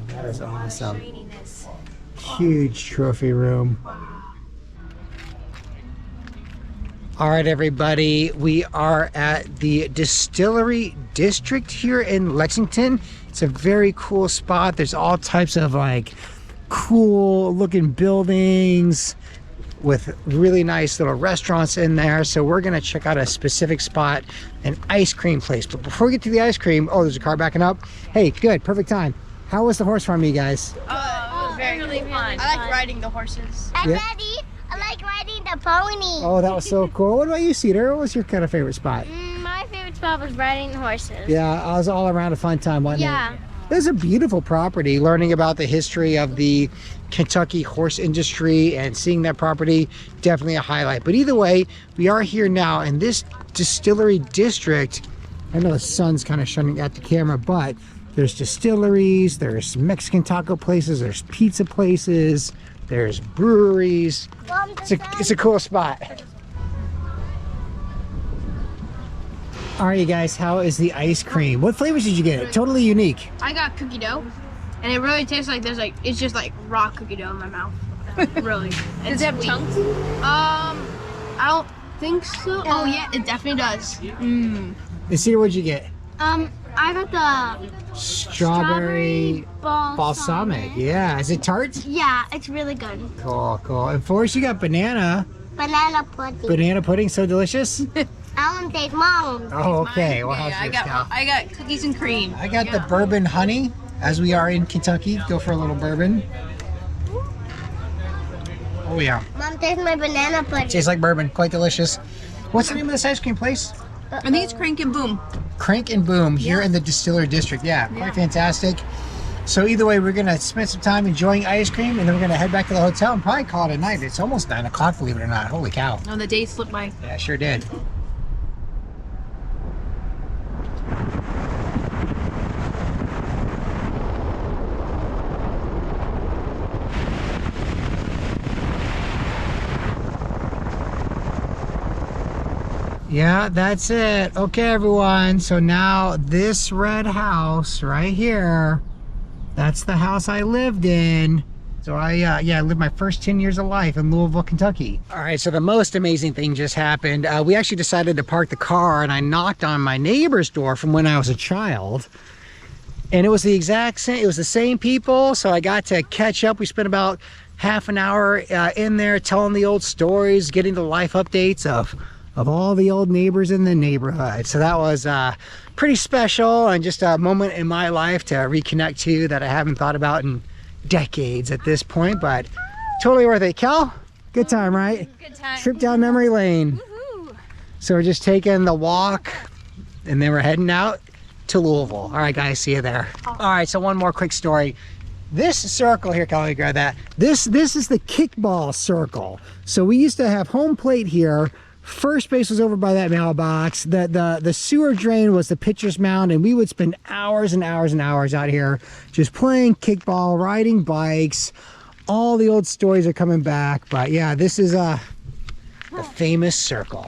That is awesome. Shininess. Huge trophy room. All right, everybody, we are at the Distillery District here in Lexington. It's a very cool spot. There's all types of like cool looking buildings with really nice little restaurants in there. So we're gonna check out a specific spot, an ice cream place. But before we get to the ice cream, oh, there's a car backing up. Hey, good, perfect time. How was the horse farm, you guys? It was very really fun. I like riding the horses. And Yeah. Daddy, I like riding the pony. Oh, that was so cool. What about you, Cedar? What was your kind of favorite spot? My favorite spot was riding the horses. Yeah, I was all around a fun time, wasn't Yeah. it? It was a beautiful property. Learning about the history of the Kentucky horse industry and seeing that property, definitely a highlight. But either way, we are here now in this Distillery District. I know the sun's kind of shining at the camera, but there's distilleries, there's Mexican taco places, there's pizza places, there's breweries. It's a cool spot. All right, you guys, how is the ice cream? What flavors did you get? Totally unique. I got cookie dough, and it really tastes like it's just like raw cookie dough in my mouth. Really. Does it have chunks? I don't think so. Oh yeah, it definitely does. And Cedar, what'd you get? I got the Strawberry balsamic. Yeah, is it tart? Yeah, it's really good. Cool, cool. And Forrest, you got banana Banana pudding. pudding, so delicious. I want to taste mom. Oh, okay. Well, how's yours, Cal? I got cookies and cream. I got the bourbon honey. As we are in Kentucky, go for a little bourbon. Oh yeah. Mom, taste my banana pudding. Tastes like bourbon. Quite delicious. What's the name of this ice cream place? I think it's Crank and Boom. Crank and Boom here in the Distillery District. Yeah, quite fantastic. So either way, we're gonna spend some time enjoying ice cream, and then we're gonna head back to the hotel and probably call it a night. It's almost 9 o'clock, believe it or not. Holy cow. Oh, the day slipped by. Yeah, sure did. Yeah, that's it. Okay, everyone. So now this red house right here, that's the house I lived in. So I lived my first 10 years of life in Louisville, Kentucky. All right, so the most amazing thing just happened. We actually decided to park the car, and I knocked on my neighbor's door from when I was a child. And it was the exact same, it was the same people. So I got to catch up. We spent about half an hour in there telling the old stories, getting the life updates of all the old neighbors in the neighborhood. So that was pretty special, and just a moment in my life to reconnect to that I haven't thought about in decades at this point, but totally worth it. Cal, good time, right? Good time. Trip down memory lane. Woohoo. So we're just taking the walk, and then we're heading out to Louisville. All right, guys, see you there. All right, so one more quick story. This circle here, Cal, let me grab that. This is the kickball circle. So we used to have home plate here. First base was over by that mailbox. The sewer drain was the pitcher's mound, and we would spend hours and hours and hours out here just playing kickball, riding bikes. All the old stories are coming back. But yeah, this is the famous circle.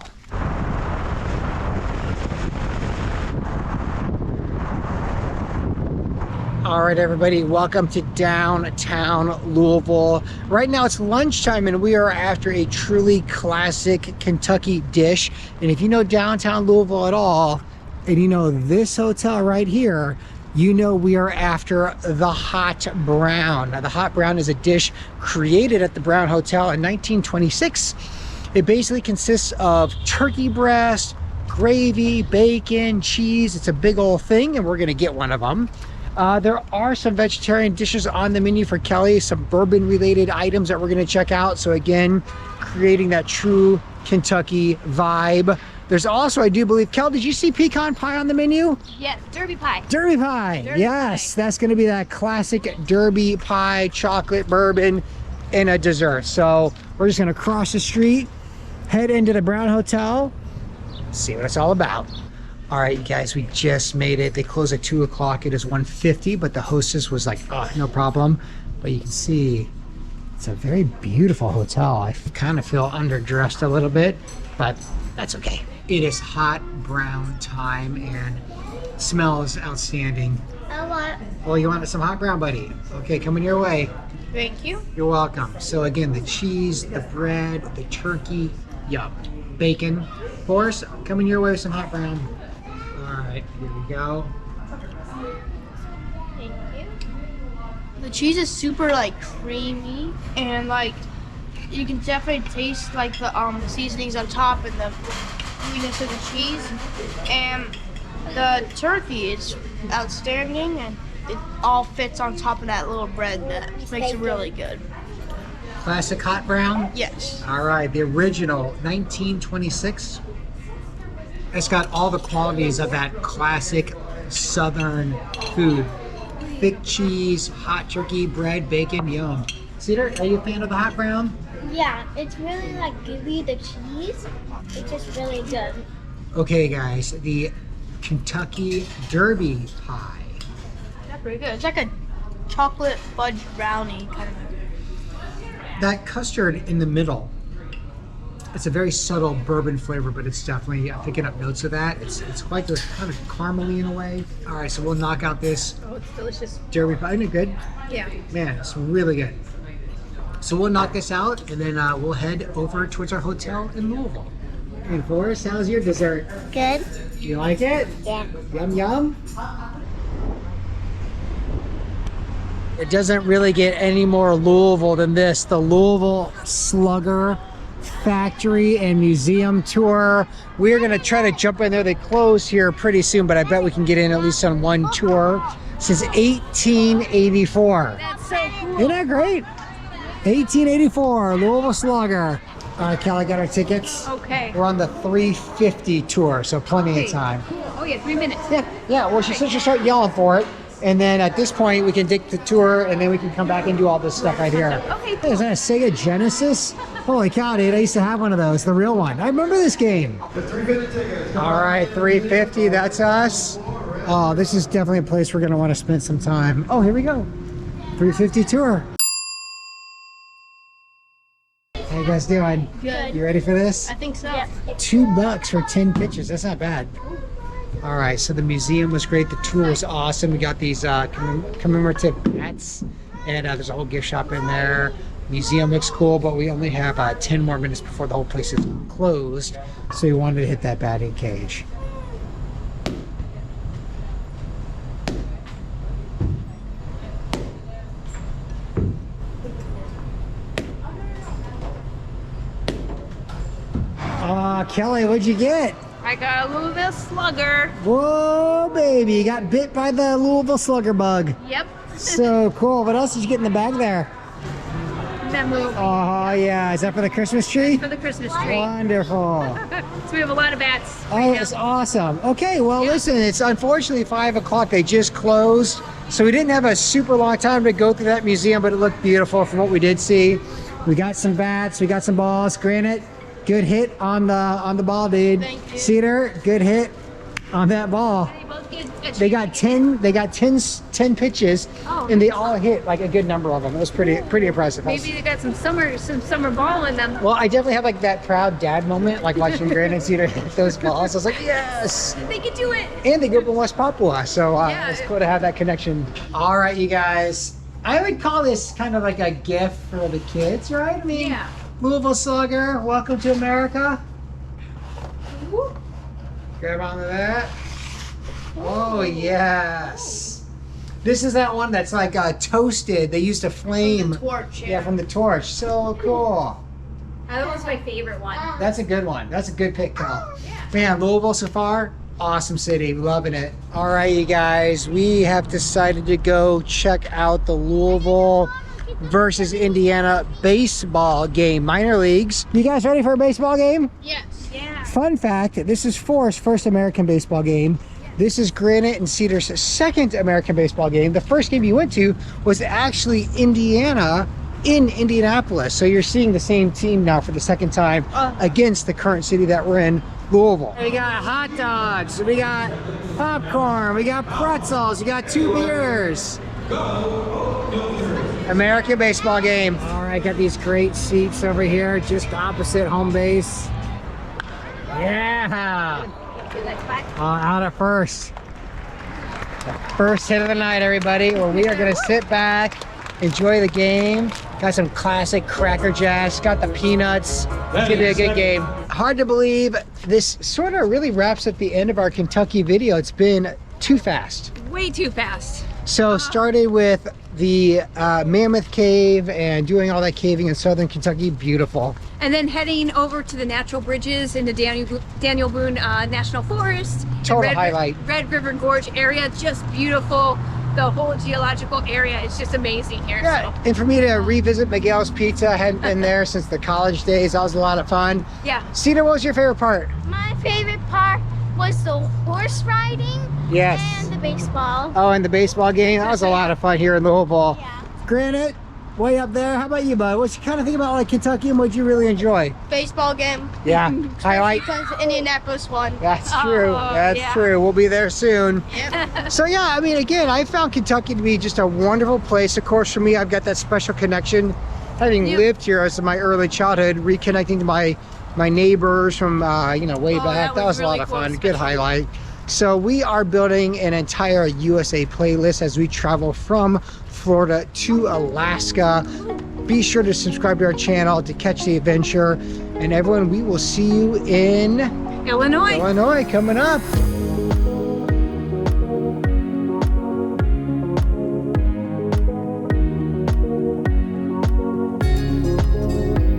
All right, everybody, welcome to downtown Louisville. Right now it's lunchtime, and we are after a truly classic Kentucky dish. And if you know downtown Louisville at all, and you know this hotel right here, you know we are after the Hot Brown. Now, the Hot Brown is a dish created at the Brown Hotel in 1926. It basically consists of turkey breast, gravy, bacon, cheese. It's a big old thing, and we're gonna get one of them. There are some vegetarian dishes on the menu for Kelly, some bourbon related items that we're going to check out. So again, creating that true Kentucky vibe. There's also, I do believe, Kel, did you see pecan pie on the menu? Yes, Derby pie. Derby pie. Derby yes, pie. That's going to be that classic Derby pie, chocolate, bourbon, and a dessert. So we're just going to cross the street, head into the Brown Hotel, see what it's all about. All right, you guys, we just made it. They close at 2 o'clock. It is 1:50, but the hostess was like, oh, no problem. But you can see it's a very beautiful hotel. I kind of feel underdressed a little bit, but that's okay. It is hot brown time, and smells outstanding. I want. Well, you wanted some hot brown, buddy? Okay, coming your way. Thank you. You're welcome. So again, the cheese, the bread, the turkey, yup, bacon. Boris, coming your way with some hot brown. All right, here we go. Thank you. The cheese is super like creamy, and like you can definitely taste like the seasonings on top and the creaminess of the cheese. And the turkey is outstanding, and it all fits on top of that little bread that makes it really good. Classic hot brown? Yes. All right, the original 1926. It's got all the qualities of that classic Southern food. Thick cheese, hot turkey, bread, bacon, yum. Cedar, are you a fan of the hot brown? Yeah, it's really like gooey, the cheese. It's just really good. Okay, guys, the Kentucky Derby pie. That's pretty good. It's like a chocolate fudge brownie kind of. That custard in the middle, it's a very subtle bourbon flavor, but it's definitely picking up notes of that. It's quite good, kind of caramely in a way. All right, so we'll knock out this Oh, it's delicious. Derby pie. Isn't it good? Yeah. Man, it's really good. So we'll knock this out, and then we'll head over towards our hotel in Louisville. And Forrest, how's your dessert? Good? You like it? Yeah. Yum, yum. It doesn't really get any more Louisville than this. The Louisville Slugger Factory and Museum tour. We're gonna try to jump in there. They close here pretty soon, but I bet we can get in at least on one tour. Since 1884. That's so cool. Isn't that great? 1884, Louisville Slugger. All right, Kelly, got our tickets. Okay. We're on the 3:50 tour, so plenty of time. Cool. Oh yeah, 3 minutes. Yeah. Well, she said she'll start yelling for it, and then at this point we can take the tour, and then we can come back and do all this stuff right here. Okay. Hey, is that a Sega Genesis? Holy cow, dude! I used to have one of those, the real one. I remember this game. The 350 tickets. All right, 350. That's us. Oh, this is definitely a place we're gonna want to spend some time. Oh, here we go. 350 tour. How you guys doing? Good. You ready for this? I think so. $2 for 10 pictures. That's not bad. All right, so the museum was great. The tour was awesome. We got these commemorative bats, and there's a whole gift shop in there. Museum looks cool, but we only have 10 more minutes before the whole place is closed. So we wanted to hit that batting cage. Kelly, what'd you get? I got a Louisville Slugger. Whoa, baby, you got bit by the Louisville Slugger bug. Yep. So cool. What else did you get in the bag there? Memo. Oh, yeah. Is that for the Christmas tree? For the Christmas tree. Wonderful. So we have a lot of bats. Oh, it's awesome. Okay, well, listen, it's unfortunately 5 o'clock. They just closed. So we didn't have a super long time to go through that museum, but it looked beautiful from what we did see. We got some bats. We got some balls. Granite. Good hit on the ball, dude. Thank you. Cedar, good hit on that ball. They got 10 pitches, and they all hit like a good number of them. It was pretty impressive. Maybe they got some summer ball in them. Well, I definitely have like that proud dad moment, like watching Granite and Cedar hit those balls. I was like, yes. They can do it. And they grew up in West Papua, so Yeah. it's cool to have that connection. All right, you guys. I would call this kind of like a gift for the kids, right? I mean, Yeah. Louisville Slugger, welcome to America. Grab onto that. Oh, yes. This is that one that's like toasted. They used a flame. Torch. Yeah, from the torch. So cool. That was my favorite one. That's a good one. That's a good pick, Cal. Man, Louisville so far, awesome city. Loving it. All right, you guys. We have decided to go check out the Louisville versus Indiana baseball game, minor leagues. You guys ready for a baseball game? Yes. Yeah. Fun fact, this is Forrest's first American baseball game. This is Granite and Cedar's second American baseball game. The first game you went to was actually Indiana in Indianapolis. So you're seeing the same team now for the second time against the current city that we're in, Louisville. We got hot dogs, we got popcorn, we got pretzels, we got 2 beers. American baseball game. All right, got these great seats over here just opposite home base. Yeah. Out at first. The first hit of the night, everybody, where we are going to sit back, enjoy the game. Got some classic Cracker Jacks, got the peanuts. It's going to be a good game. Hard to believe this sort of really wraps up the end of our Kentucky video. It's been too fast. Way too fast. So started with the Mammoth Cave and doing all that caving in southern Kentucky, beautiful. And then heading over to the natural bridges in the Daniel Boone National Forest. Total highlight. Red River Gorge area, just beautiful. The whole geological area is just amazing here. Yeah, So. and for me to revisit Miguel's Pizza, I hadn't been there since the college days. That was a lot of fun. Yeah. Cedar, what was your favorite part? My favorite part was the horse riding. Yes. And the baseball. Oh, and the baseball game. That was a lot of fun here in Louisville. Yeah. Granite, way up there. How about you, bud? What you kind of think about like Kentucky and what you really enjoy? Baseball game. Yeah, highlight. Because Indianapolis won. That's true. That's yeah. true. We'll be there soon. Yep. So yeah, I mean, again, I found Kentucky to be just a wonderful place. Of course, for me, I've got that special connection, having lived here as my early childhood, reconnecting to my neighbors from way back. That was a lot of fun. Good highlight. So we are building an entire USA playlist as we travel from Florida to Alaska. Be sure to subscribe to our channel to catch the adventure. And everyone, we will see you in Illinois. Illinois coming up.